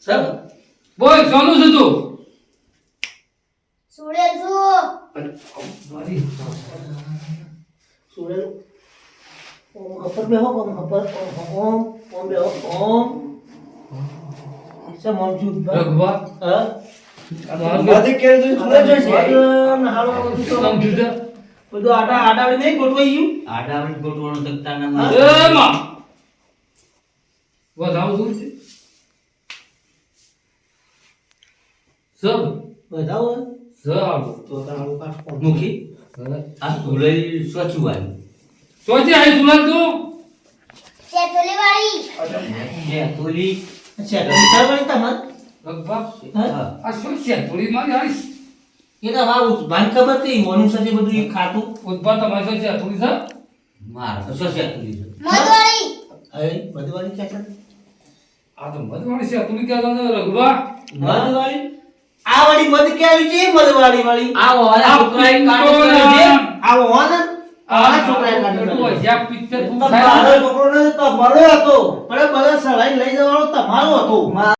sir બોલ સોનું છે તું સુડેલ છું મારી સુરેલ ઉપર બે હો ઉપર ઓમ બે ઓમ સમ ઓમ છું રઘવા હા મારી કે તું સુરે જો છે બધું હાલો નામ શું છે બધું આડાવડી નહીં ગોઠવાઈ ગયું આડાવડ ગોઠવણું તકતા ના એ માં વધાવ શું છે સબ બતાવો સબ તો તારું કાટ મુખી આ સુરઈ સ્વચ્છવાય સોચે આઈ સુલાલ તું શેતોલી વાળી જે તોલી અચ્છા વિચારવાની તમાર રઘવા હા આ શું છે થોડી મારી આઈશ એ તો વાવ ભાન ખબર હતી મોનું સાથે બધું એ ખાતું ઉત્પા તમારી છે થોડી છે માર તો સોસ્યા તોલી છે મધવાળી હવે બધું વાળી ક્યાં છે આ તો મધવાળી છે તું કે રઘવા મધવાળી આ વાળી મધ કે આવી છે મધવાળી વાળી આવો આ છોકરાએ કાઢો જે આવો હોન આ છોકરાએ તું કાઢ્યો જ્યાં પિક્ચર તું તમારો છોકરો ને તો મળ્યો હતો પણ બધા સવાઈ લઈ જવાનો તમારો હતો